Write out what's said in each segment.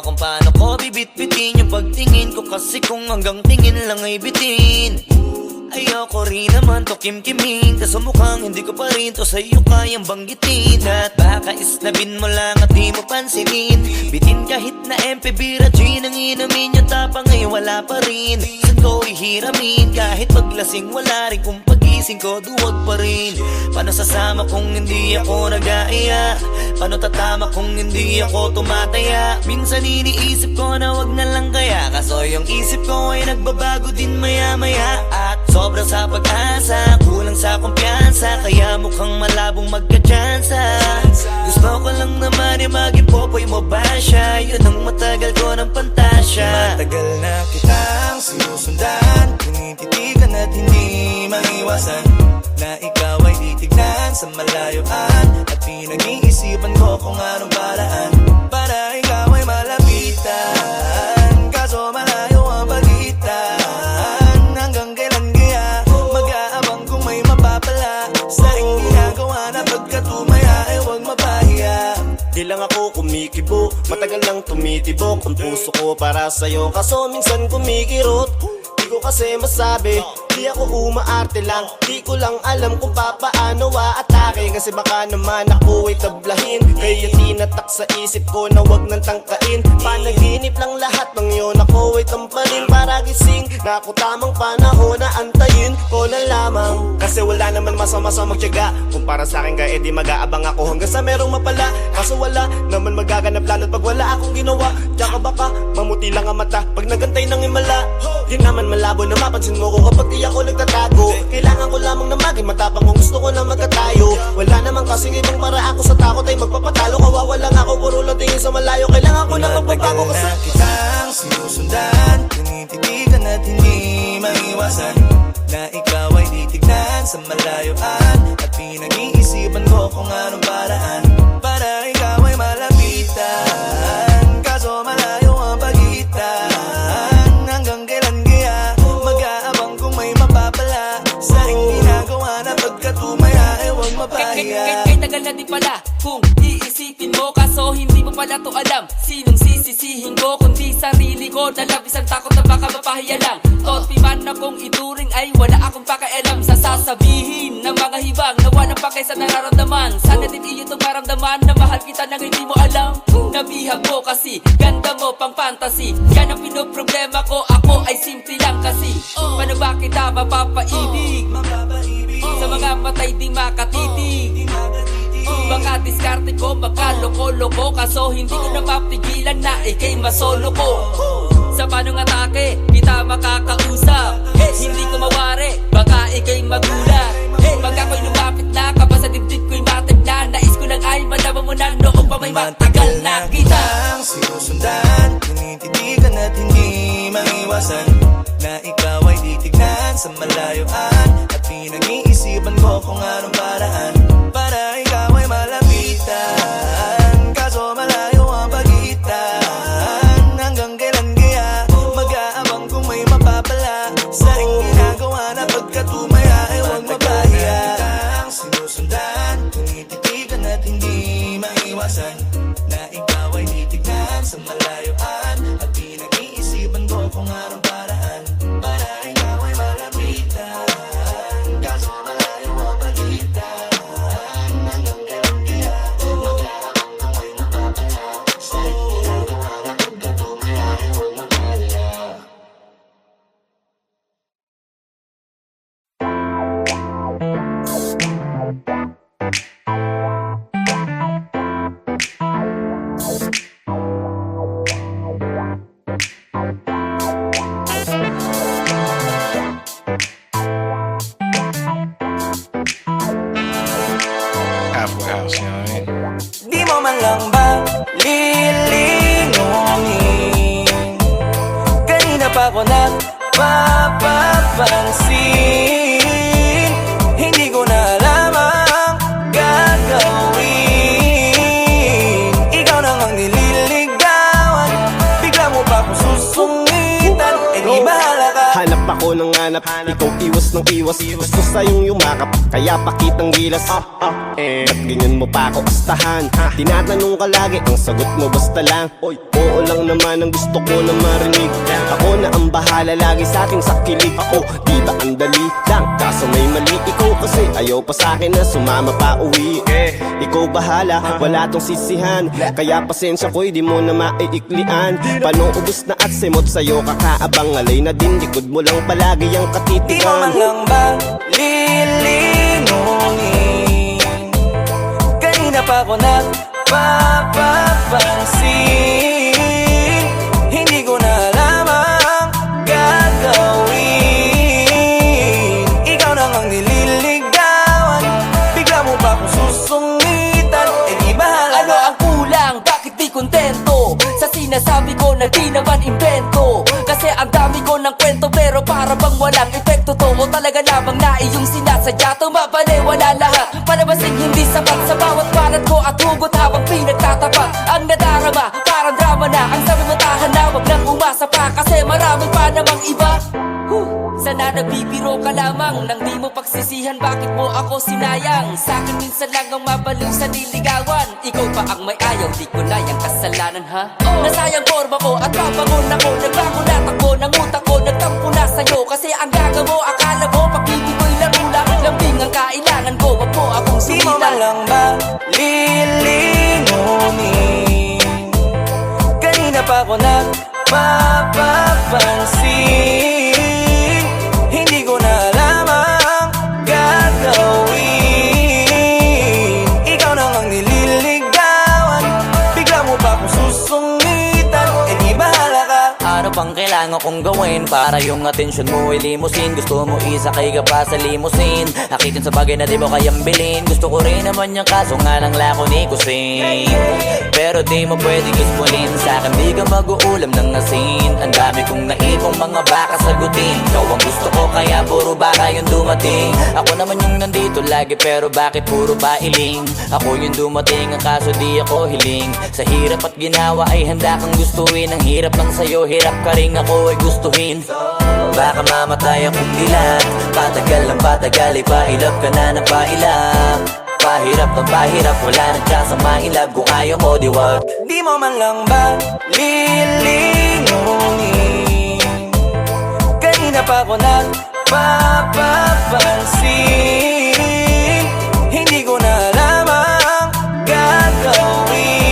kung paano ko bibit-bitin yung pagtingin ko. Kasi kung hanggang tingin lang ay bitin, ayoko rin naman to kim-kimin. Kaso mukhang hindi ko pa rin to sa'yo kayang banggitin. At baka isnabin mo lang at di mo pansinin. Bitin kahit na MP Bira Gin ang inumin. Yung tapang ay wala pa rin. Saan ko ihiramin? Kahit paglasing wala rin. Kung pagising ko duwag pa rin. Paano sasama kung hindi ako nag-aaya? Paano tatama kung hindi ako tumataya? Minsan iniisip ko na wag na lang kaya. Kaso yung isip ko ay nagbabago din maya-maya. At sobrang sa pag-asa, kulang sa kumpiyansa, kaya mukhang malabong magka-tsansa. Gusto ko lang naman yung maging popoy mo ba siya? Yun ang matagal ko ng pantasya. Matagal na kitang sinusundan, tinititigan at hindi maiwasan na ikaw ay titignan sa malayuan. At pinag-iisipan ko kung anong paraan para ikaw ay malapitan. Kaso malayo ang pagitan. Hanggang kailan kaya mag-aabang kung may mapapala sa ring ginagawa na pagkatumaya ay huwag mapahiya. Di lang ako kumikibo, matagal lang tumitibok ang puso ko para sa'yo. Kaso minsan kumikirot, di ko kasi masabi. Di ako umaarte lang, di ko lang alam kung papaano aatake. Kasi baka naman ako ay tablahin, kaya tinatak sa isip ko na wag nang tangkain. Panaginip lang lahat ng yun, ako ay tamparin para gising. Na ako tamang panahon na antayin ko na lamang. Kasi wala naman masama sa magtiyaga. Kung para sa akin ka, edi mag-aabang ako hanggang sa merong mapala. Kaso wala naman magaganap lalo't pag wala akong ginawa. Tsaka baka mamuti lang ang mata pag nagantay ng himala. Di naman malabo na mapansin mo ko kapag di ako nagtatago. Kailangan ko lamang na maging matapang kung gusto ko na magkatayo. Wala naman kasing ibang para ako sa takot ay magpapatalo. Kawawa lang ako, puro lang tingin sa malayo. Kailangan ko na magbabago kasi na kitang sinusundan, tinititigan at hindi maiwasan na ikaw ay titignan sa malayuan. At pinag-iisipan ko kung anong paraan para ikaw ay malapitan. Kaso malayo ang pagitan. Hanggang kailan kaya mag-aabang kung may mapapala sa ring ginagawa na pagkatumaya ay huwag mapahiya. Kay tagal na di pala kung iisipin mo, kaso hindi mo pala to alam. Sinong sisisihin ko kundi sarili ko, na labis ang takot na baka mapahiya lang. Topi man akong ituring ay wala akong pakialam sa sasabihin ng mga hibang na walang pakay sa nararamdaman. Sana din iyo itong maramdaman na mahal kita nang hindi mo alam. Nabihag mo kasi, ganda mo pang fantasy. Yan ang pinoproblema ko, ako ay simple lang kasi. Paano ba kita mapapaibig sa mga matay di makatitig? Baka diskarte ko, baka loko-loko, kaso hindi ko na mapigilan na ikay masolo ko. Sa panong atake, kita makakausap. Hindi ko mawari, baka ikay magulat. Pag ako'y lumapit na, kapag sa dibdib ko'y matag na, nais ko lang ay malaman mo na noong pa may matagal na kita. Sinusundan, tinititigan at hindi maiwasan na ikaw ay titignan sa malayuan. At pinag-iisipan ko kung anong paraan para ikaw ay malapitan. Kaso malayo ang pagitan. Hanggang kailan kaya mag-aabang kung may mapapala sa ring ginagawa na pagkatumaya ay huwag mapahiya. Sinusundan, tinititigan at hindi maiwasan na ikaw ay titignan sa malayuan. At pinag-iisipan ko kung anong paraan para ikaw ay malapitan. Kaso malayo ang pagitan. Hanggang kailan kaya mag-aabang kung may mapapala sa ring ginagawa na pagkatumaya ay huwag mapahiya. Apple House, you know what I mean? Di mo man lang ba lilingunin? Kanina pa ko nagpapapansin. Hindi ko na alam ang gagawin. Ikaw nang ang nililigawan, bigla mo pa kung susungitan. Eh di bahala ka. hanap ako ng hanap. Ikaw iwas ng iwas, gusto sa'yong yumakap, kaya pakitang gilas. Ba't ganyan mo pa ako astahan? Tinatanong ka lagi, ang sagot mo basta lang oo lang naman ang gusto ko na marinig. Ako na ang bahala lagi sa aking sakilig. Di ba ang dali lang, kaso may mali. Ikaw kasi ayaw pa sa'kin na sumama pa uwi. Ikaw bahala, wala tong sisihan, kaya pasensya ko'y di mo na maiiklian. Paano ubus na at semot sa'yo kakaabang, alay na din likod mo lang palagi ang Di mo man katitigan. lang ba lilingunin? Kanina pa ako nagpapapansin, hindi ko na alam ang gagawin. Ikaw nang ang nililigawan, bigla mo pa akong susungitan. Di bahala Ano ang kulang? Bakit di kontento? Sa sinasabi ko na di naman invento. Kasi ang dami ko ng kwento pero para bang walang epekto to. O talaga lamang na iyong sinasadya, tumabaliwala lahat. Palabasing hindi sapat sa bawat balat ko at hugot habang pinagtatapat. Ang nadarama, parang drama na. Ang sabi mo tahan na, wag nang umasa pa, kasi marami pa namang iba. Sana nagbibiro ka lamang nang di mo pagsisihan, bakit mo ako sinayang? Sa'kin minsan lang ang mabaliw sa niligawan. Ikaw pa ang may ayaw, di ko na yung kasalanan ha. Nasayang forma ko at papangon ako, nagbago na takbo ng utak ko, nagtampo na sa'yo. Kasi ang gaga mo, akala mo pag-ibig ko'y laro lang. Lambing ang kailangan ko, wag mo akong Di mo man sumilang. lang ba lilingunin? Kanina pa ako nagpapapansin, hindi ko na alam ang gagawin. Ikaw nang ang nililigawan, bigla mo pa akong susungitan. Di bahala ka. Ano pang kailangan kong gawin para yung atensyon mo ay limusin? Gusto mo isakay ka pa sa limusin, akitin sa bagay na di mo kayang bilhin. Gusto ko rin naman yung kaso nga lang lako ni kusin. Pero di mo pwedeng ispunin sa'kin, di ka mag-uulam ng asin. Ang dami kong naipong mga baka sagutin, ikaw ang gusto ko kaya puro baka yung dumating. Ako naman yung nandito lagi pero bakit puro bailing? Ako yung dumating, ang kaso di ako hiling. Sa hirap at ginawa ay handa kang gustuin. Ang hirap lang sa'yo, hirap ka rin ako ay gustuhin. Baka mamatay akong dilat, patagal ng patagal ay pailap ka na ng pailap. Pahirap ng pahirap, wala na chance ang mailab. Kung ayaw mo di wag. Di mo man lang ba lilingunin? Kanina pa ako nagpapapansin, hindi ko na alam ang gagawin.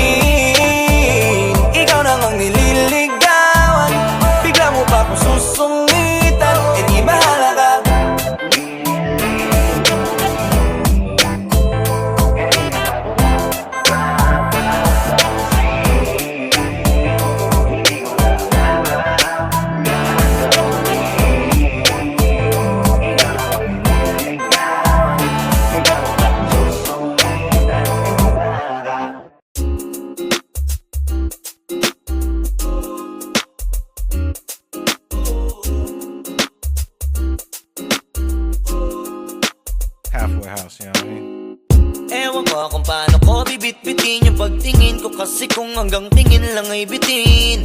Ikaw nang ang nililigawan, bigla mo pa akong susungitan. Di bahala ka. Halfway house, you know what I mean? Ewan ko kung paano ko bibit-bitin yung pagtingin ko, kasi kung hanggang tingin lang ay bitin.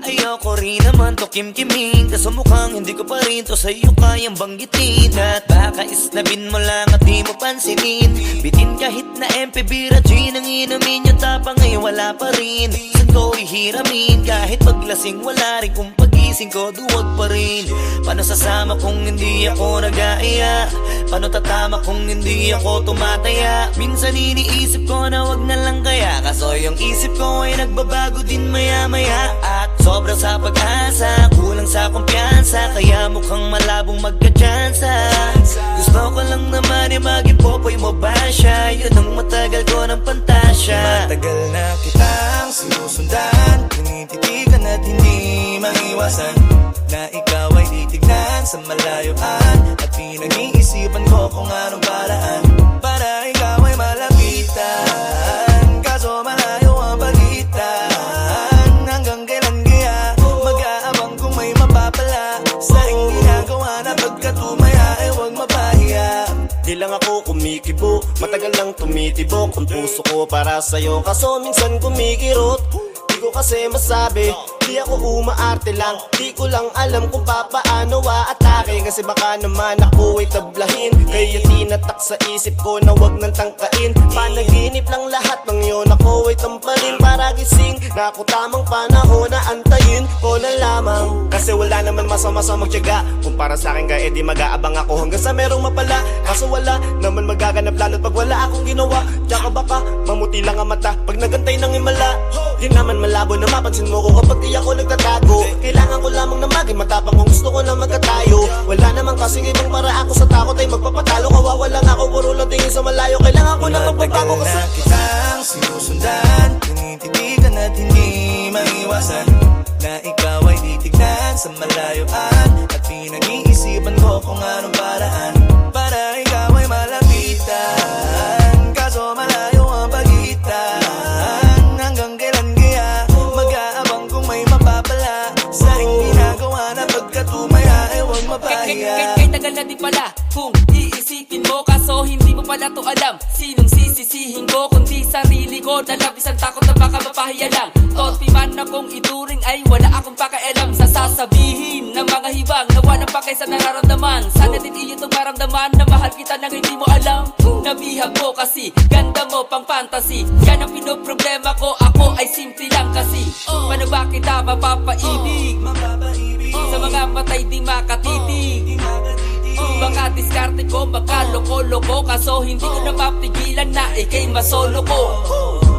Ayoko rin naman to kimkimin, kaso mukhang hindi ko pa rin to sa'yo kayang banggitin. At baka isnabin mo lang at di mo pansinin, bitin kahit na MP Bira G nang inumin, yung tapang ay wala pa rin. Saan ko ihiramin, kahit paglasing wala rin, kung pagising ko duwag pa rin. Paano sasama kung hindi ako nag-aaya? Paano tatama kung hindi ako tumataya? Minsan iniisip ko na wag na lang kaya, kaso yung isip ko ay nagbabago din maya-maya. At sobra sa pag-asa, kulang sa kumpiyansa, kaya mukhang malabong magka-tsansa. Gusto ko lang naman ay maging popoy mo ba siya? Yun ang matagal ko ng pantasya. Matagal na kitang sinusundan, tinititigan at hindi maiwasan, na ikaw ay titignan sa malayuan. At pinag-iisipan ko kung anong paraan para ikaw ay malapitan. Kaso malayo ang pagitan, hanggang kailan kaya mag-aabang kung may mapapala sa iyong ginagawa na pagkatumaya ay huwag mapahiya. Di lang ako kumikibo, matagal lang tumitibok ang puso ko para sa'yo, kaso minsan kumikirot. Di ko kasi masabi, Di ako umaarte lang, di ko lang alam kung papaano aatake. Kasi baka naman ako ay tablahin, kaya tinatak sa isip ko na wag nang tangkain. Panaginip lang lahat ng yun, ako ay tamparin para gising. Na ako tamang panahon na antayin ko na lamang. Kasi wala naman masama sa magtiyaga, kung para sa akin ka edi mag-aabang ako hanggang sa merong mapala. Kaso wala naman magaganap lalo't pag wala akong ginawa. Tsaka baka mamuti lang ang mata pag nagantay ng himala. Di naman malabo na mapansin mo ko kapag di ako nagtatago. Kailangan ko lamang na maging matapang kung gusto ko na magkatayo. Wala naman kasing ibang para ako sa takot ay magpapatalo. Kawawa lang ako, puro lang tingin sa malayo. Kailangan ko na magbabago kasi na kitang sinusundan, tinititigan at hindi maiwasan na ikaw ay titignan sa malayuan. At pinag-iisipan ko kung anong paraan para ikaw ay malapitan. Kaso malayo ang pagitan, hanggang kailan kaya mag-aabang kung may mapapala sa aking ginagawa na pagkatumaya ay huwag mapahiya. Kay tagal na di pala kung iisipin mo, kaso hindi mo pala to alam. Sinong sisisihin ko kundi sarili ko, na labis ang takot na baka mapahiya lang. Topi man akong ituring ay wala akong pakialam sa sasabihin ng mga hibang na walang pakay sa nararamdaman. Sana din iyo itong maramdaman na mahal kita nang hindi mo alam. Nabihag mo kasi, ganda mo pang fantasy. Yan ang pinoproblema ko, ako ay simple lang kasi. Paano ba kita mapapaibig sa mga matay di makatitig? Baka diskarte ko, baka loko-loko, kaso hindi ko na mapigilan na ikay masolo ko.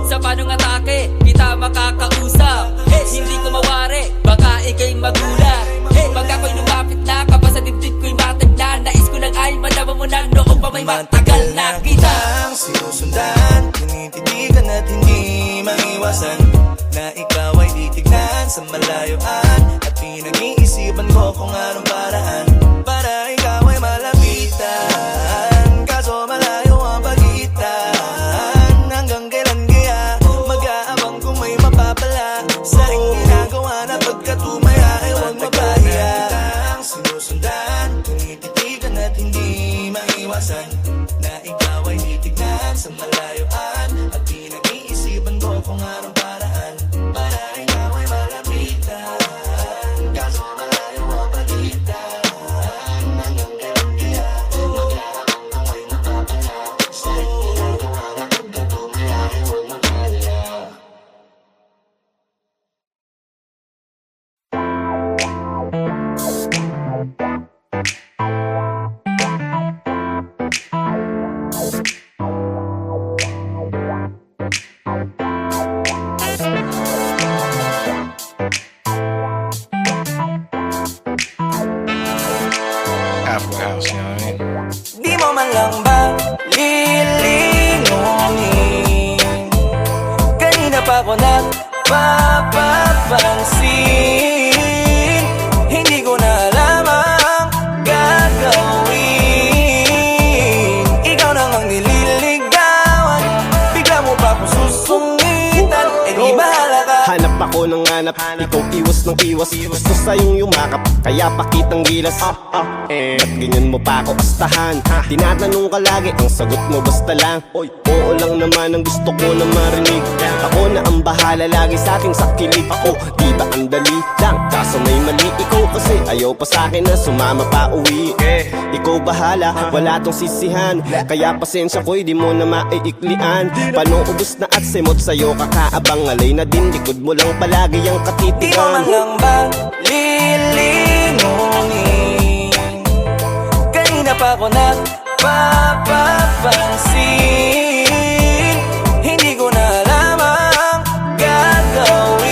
Sa panong atake, kita makakausap. Hindi ko mawari, baka ikay magulat. Pag ako'y lumapit na, kapag sa dibdib ko'y matagna, nais ko lang ay malaman mo na noong pa may matagal na kita. Ang sinusundan, tinititigan at hindi maiwasan na ikaw ay titignan sa malayuan. At pinag-iisipan ko kung anong paraan para ikaw ay malapitan. Kaso malayo ang pagitan, hanggang kailan kaya mag-aabang kung may mapapala sa aking ginagawa na pagkatumaya ay huwag mapahiya. Ang sinusundan, tinititigan at hindi maiwasan na ikaw ay titignan sa malayuan. At pinag-iisipan ko kung anong paraan para ikaw ay malapitan. Kaso malayo ang pagitan, hanggang kailan kaya mag-aabang kung may mapapala sa aking ginagawa na pagkatumaya ay huwag mapahiya. Halfway house, you know what I mean? Di mo man lang ba lilingunin? Kanina pa ko napapapansin, hindi ko na alam ang gagawin. Ikaw nang ang nililigawan, bigla mo pa kung susungitan. Eh di bahala ka. hanap ako ng hanap, ikaw iwas ng iwas. Gusto sa'yong yumakap, kaya pakitang gilas. Ba't ganyan mo pa ako astahan? Tinatanong ka lagi, ang sagot mo basta lang oo lang naman ang gusto ko na marinig. Ako na ang bahala lagi sa aking sakilid. Ako, di ba ang dali lang? Kaso may mali ikaw kasi ayaw pa sa'kin na sumama pa uwi. Ikaw bahala, wala tong sisihan. Kaya pasensya ko'y di mo na maiiklian. Paano ubus na at semot sa'yo kakaabang. Alay na din, likod mo lang palagi ang Di mo man katitigan. lang ba lilingunin? Kanina pa ko napapapansin, hindi ko na alam ang gagawin.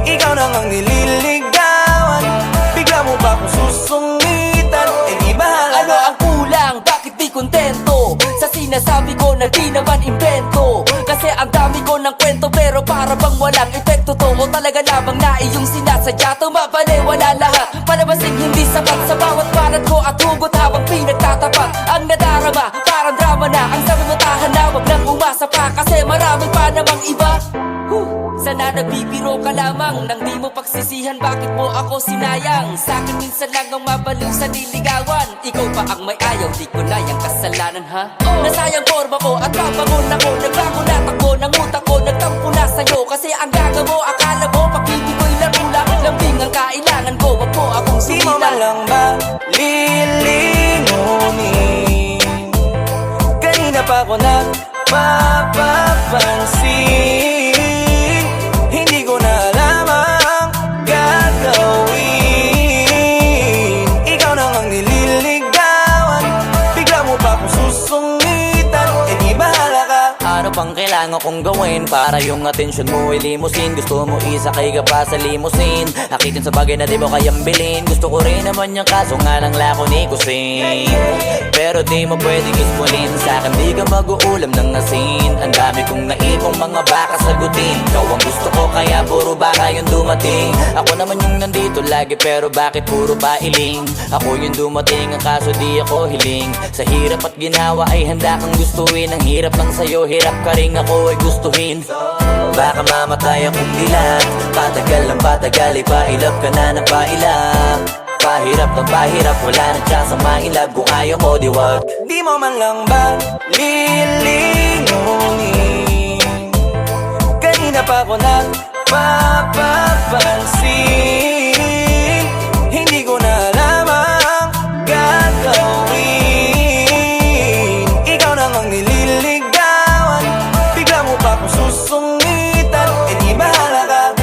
Ikaw nang ang nililigawan, bigla mo ba kung susungitan? Eh di bahala Ano ang kulang? Bakit di kontento? Sa sinasabi ko na di naman invento. Kasi ang dami ko ng kwento pero para bang walang epekto to. O talaga lamang na iyong sinasadya. Tumabali, wala lahat. Palabasing hindi sapat sa bawat banat ko at hugot habang pinagtatapat. Ang nadarama, parang drama na. Ang sabi mo tahan na, wag nang umasa pa. Kasi marami pa namang iba. Sana nagbibiro ka lamang nang di mo pagsisihan. Bakit mo ako sinayang? Sa'kin minsan lang ang mabaliw sa niligawan. Ikaw pa ang may ayaw, di ko na yung kasalanan ha. Nasayang forma ko at papangon ako. Nagbago na takbo ng utak ko. Nagtampo na sa'yo kasi ang gaga mo akala kailangan kong gawin para yung atensyon mo ay limusin? Gusto mo isakay ka pa sa limusin, akitin sa bagay na di mo kayang bilhin. Gusto ko rin naman yung kaso nga lang lako ni Kusin. Pero di mo pwedeng ispunin sa akin, di ka mag-uulam ng asin. Ang dami kong naipong mga baka sagutin, ikaw ang gusto ko kaya puro baka yung dumating. Ako naman yung nandito lagi pero bakit puro pailing? Ako yung dumating ang kaso di ako hiling. Sa hirap at ginawa ay handa kang gustuin. Ang hirap lang sa'yo, hirap ka rin ako ay gustuhin. Baka mamatay akong dilat, patagal lang patagal ay pailap ka na ng pailap. Pahirap ng pahirap, wala na chance ang mailab. Kung ayaw mo di wag. Di mo man lang ba lilingunin? Kanina pa ko nagpapapansin, hindi ko na alam ang gagawin. Ikaw namang nililigawan, bigla mo pa kung susungitan, e di bahala ka.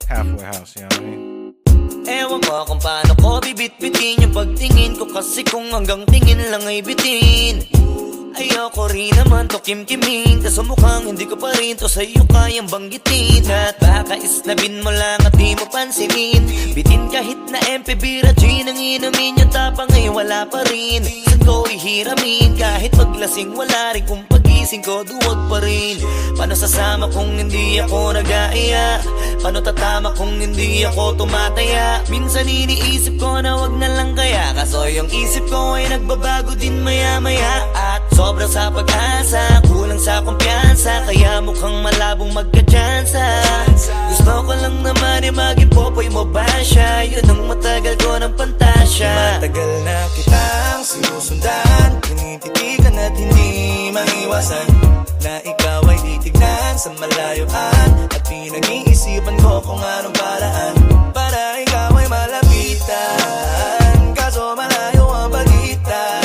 Halfway house, you know what I mean? Ewan ko kung paano ko bibit-bitin yung pagtingin ko, kasi kung hanggang tingin lang ay bitin. Ayoko rin naman to kimkimin, kaso mukhang hindi ko pa rin to sa'yo kayang banggitin. At baka isnabin mo lang at di mo pansinin, bitin kahit na MP Bira Gin ang inumin, yung tapang ay wala pa rin. Saan ko ihiramin kahit paglasing, wala rin kung pagising ko duwag pa rin. Paano sasama kung hindi ako nag-aaya? Paano tatama kung hindi ako tumataya? Minsan iniisip ko na wag na lang kaya, kaso yung isip ko ay nagbabago din maya-maya. At sobra sa pag-asa, kulang sa kumpiyansa, kaya mukhang malabong magka-tsansa. Gusto ko lang naman ay maging popoy mo ba siya? Yun ang matagal ko ng pantasya. Matagal na kitang sinusundan, tinititigan at hindi maiwasan na ikaw ay titignan sa malayuan. At pinag-iisipan ko kung anong paraan para ikaw ay malapitan, kaso malayo ang pagitan.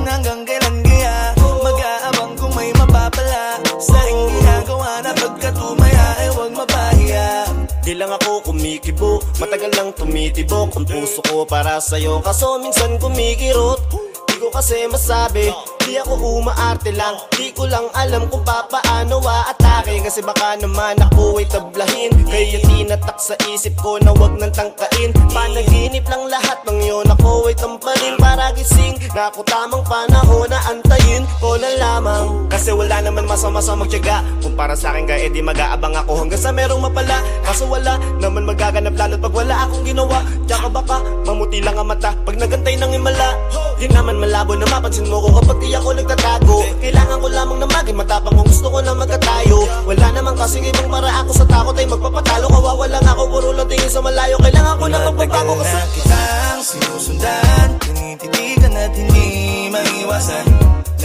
Hanggang kailan kaya mag-aabang kung may mapapala sa iyong ginagawa na pagkatumaya ay huwag mapahiya. Di lang ako kumikibo, matagal lang tumitibok ang puso ko para sa'yo, kaso minsan kumikirot. Di ko kasi masabi, di ako umaarte lang, di ko lang alam kung papaano aatake. Kasi baka naman ako ay tablahin, kaya tinatak sa isip ko na wag nang tangkain. Panaginip lang lahat ng yun, ako ay tamparin para gising na ako tamang panahon na antayin ko na lamang. Kasi wala naman masama sa magtiyaga, kung para sa akin kaya edi mag-aabang ako hanggang sa merong mapala. Kaso wala naman magaganap lalo't pag wala akong ginawa. Tsaka baka mamuti lang ang mata pag nagantay ng himala. Di naman malabo na mapansin mo ko kapag di ako nagtatago. Kailangan ko lamang na maging matapang kung gusto ko na magkatayo. Wala naman kasing ibang para ako sa takot ay magpapatalo. Kawawa lang ako, puro lang tingin sa malayo. Kailangan ko na magpapago kasi na kitang sinusundan, tinititigan at hindi maiwasan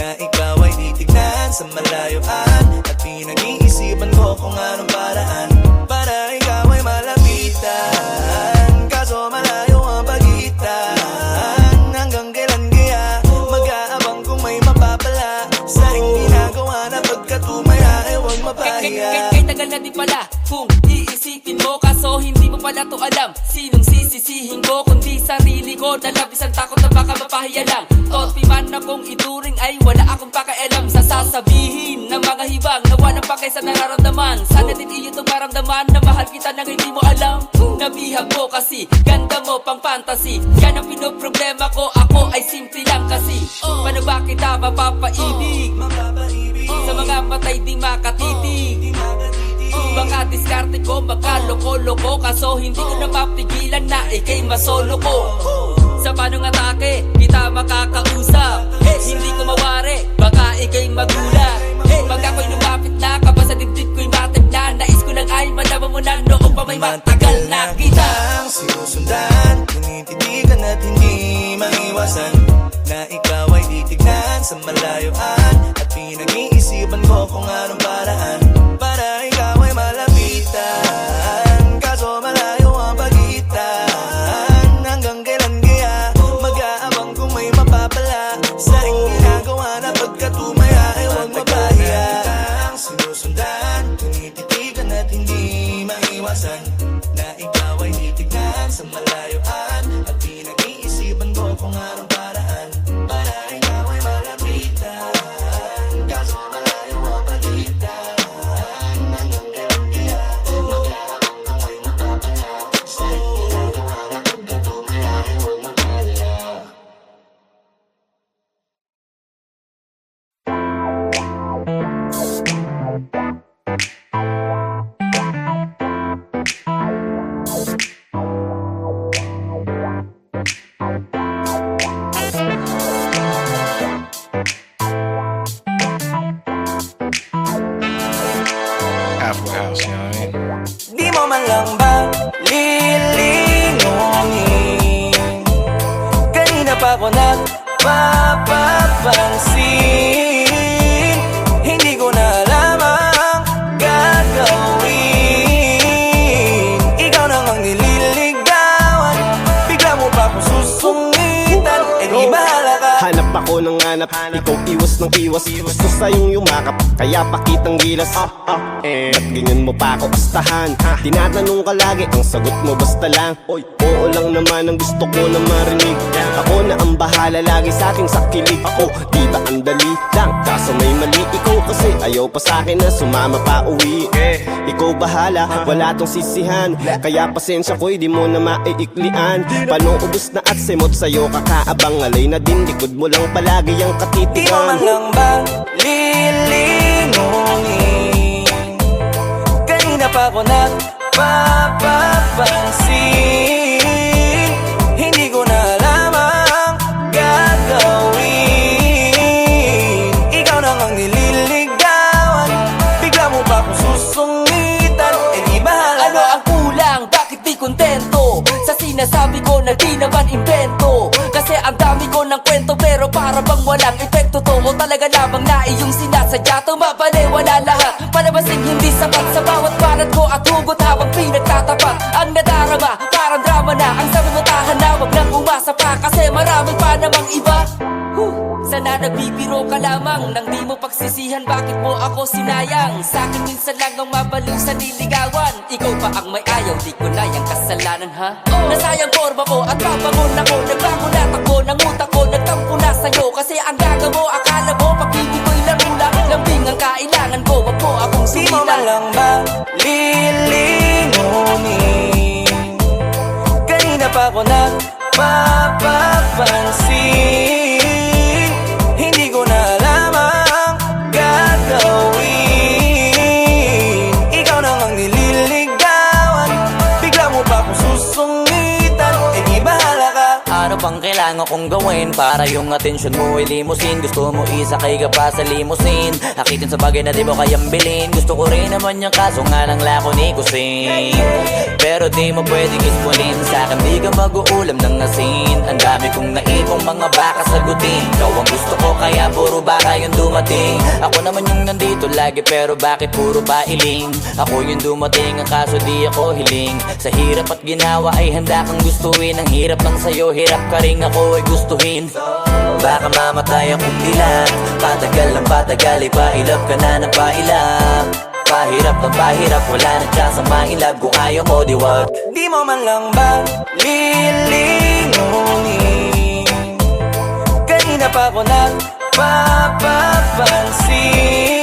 na ikaw ay titignan sa malayuan. At pinag-iisipan ko kung anong paraan para ikaw ay malapitan, kaso malayo ang pagitan. Hanggang kailan kaya mag-aabang kung may mapapala sa iyong ginagawa na pagkatumaya ay huwag mapahiya. Kay tagal na di pala kung iisipin mo, kaso hindi mo pala to alam. Sinong sisisihin ko kundi sarili ko, na labis ang takot na baka mapahiya lang. Topi man akong ituring ay wala akong pakialam sa sasabihin ng mga hibang na walang pakay sa nararamdaman. Sana din iyo itong maramdaman na mahal kita nang hindi mo alam. Nabihag mo kasi, ganda mo pang fantasy. Yan ang pinoproblema ko, ako ay simple lang kasi. Paano ba kita mapapaibig sa mga matay di makatitig? Baka diskarte ko, baka loko-loko, kaso hindi ko na mapigilan na ikay masolo ko. Sa panong atake, kita makakausap. Hindi ko mawari, baka ikay magulat. Pag ako'y lumapit na, kaba sa dibdib ko'y matagna. Nais ko lang ay malaman mo na noong pa may matagal na kita. Sinusundan, tinititigan at hindi maiwasan na ikaw ay titignan sa malayuan at pinag-iisipan ko kung anong paraan para ikaw ay malapitan. Kaso malayo ang pagitan, hanggang kailan kaya mag-aabang kung may mapapala sa iyong ginagawa na pagkatumaya ay huwag mapahiya. Sinusundan, tinititigan at hindi maiwasan na ikaw ay titignan sa malayuan at pinag-iisipan ko kung anong paraan para ikaw ay malapitan. Kaso malayo ang pagitan, hanggang kailan kaya mag-aabang kung may mapapala sa iyong ginagawa na pagkatumaya ay huwag mapahiya. Halfway House, you know what I mean? Di mo man lang ba lilingunin? Kanina pa ko nagpapapansin, hindi ko na alam ang gagawin. Ikaw nang ang nililigawan, bigla mo pa akong susungitan. Eh di bahala ka. Hanap ako ng hanap, ikaw iwas ng iwas. Gusto sa'yong yumakap, kaya pakitang gilas. Ba't ganyan mo pa ako astahan? Tinatanong ka lagi, ang sagot mo basta lang Oy, oo lang naman ang gusto ko na marinig. Ako na ang bahala lagi sa aking sakilig. Ako, di ba ang dali lang, kaso may mali. Ikaw kasi ayaw pa sa'kin na sumama pa uwi. Ikaw bahala, wala tong sisihan, kaya pasensya ko'y di mo na maiiklian. Paano ubus na at semot sa'yo kakaabang, alay na din likod mo lang palagi ang Di mo man katitigan. lang ba lilingunin? Kanina pa ko nagpapapansin, hindi ko na alam ang gagawin. Ikaw nang ang nililigawan, bigla mo pa akong susungitan. Eh di bahala Ano ka. ang kulang? Bakit di kontento? Sa sinasabi ko na di naman invento. Kasi ang dami ko ng kwento pero para bang walang epekto to. O talaga lamang na iyong sinasadya, tumabali wala lahat. Palabasing hindi sapat sa bawat banat ko at hugot habang pinagtatapat. Ang nadarama, parang drama na. Ang sabi mo tahan na wag nang umasa pa, kasi marami pa namang iba. Sana nagbibiro ka lamang nang di mo pagsisihan, bakit mo ako sinayang? Sa'kin minsan lang ang mabaliw sa niligawan. Ikaw pa ang may ayaw, di ko na yung kasalanan ha. Nasayang forma ko at papangon ako, nagbago na takbo ng utak ko, nagtampo na sa'yo. Kasi ang gaga mo, akala mo pag-ibig ko'y laro lang. Lambing ang kailangan ko, wag mo akong Di mo man sumilang. lang ba lilingunin? Kanina pa ko nagpapapansin, hindi ko na alam ang gagawin. Ikaw nang ang nililigawan, bigla mo pa akong susungitan. Eh di bahala ka. Ano pang kailangan kong gawin para yung atensyon mo ay limusin? Gusto mo isakay ka pa sa limusin, akitin sa bagay na di mo kayang bilhin. Gusto ko rin naman yung kaso nga lang lako ni Kusin. Pero di mo pwedeng ispunin sa'kin, di ka mag-uulam ng asin. Ang dami kong naipong mga baka sagutin. Ikaw ang gusto ko kaya puro baka yung dumating. Ako naman yung nandito lagi pero bakit puro pailing? Ako yung dumating ang kaso di ako hiling. Sa hirap at ginawa ay handa kang gustuin. Ang hirap lang sa'yo, hirap ka rin ako ay gustuhin. Baka mamatay akong bilang, patagal ng patagal ay pailap ka na ng pailap. Pahirap ng pahirap, wala na chance ang mailab. Kung ayaw mo di wag. Di mo man lang ba lilingunin? Kanina pa ko nagpapapansin,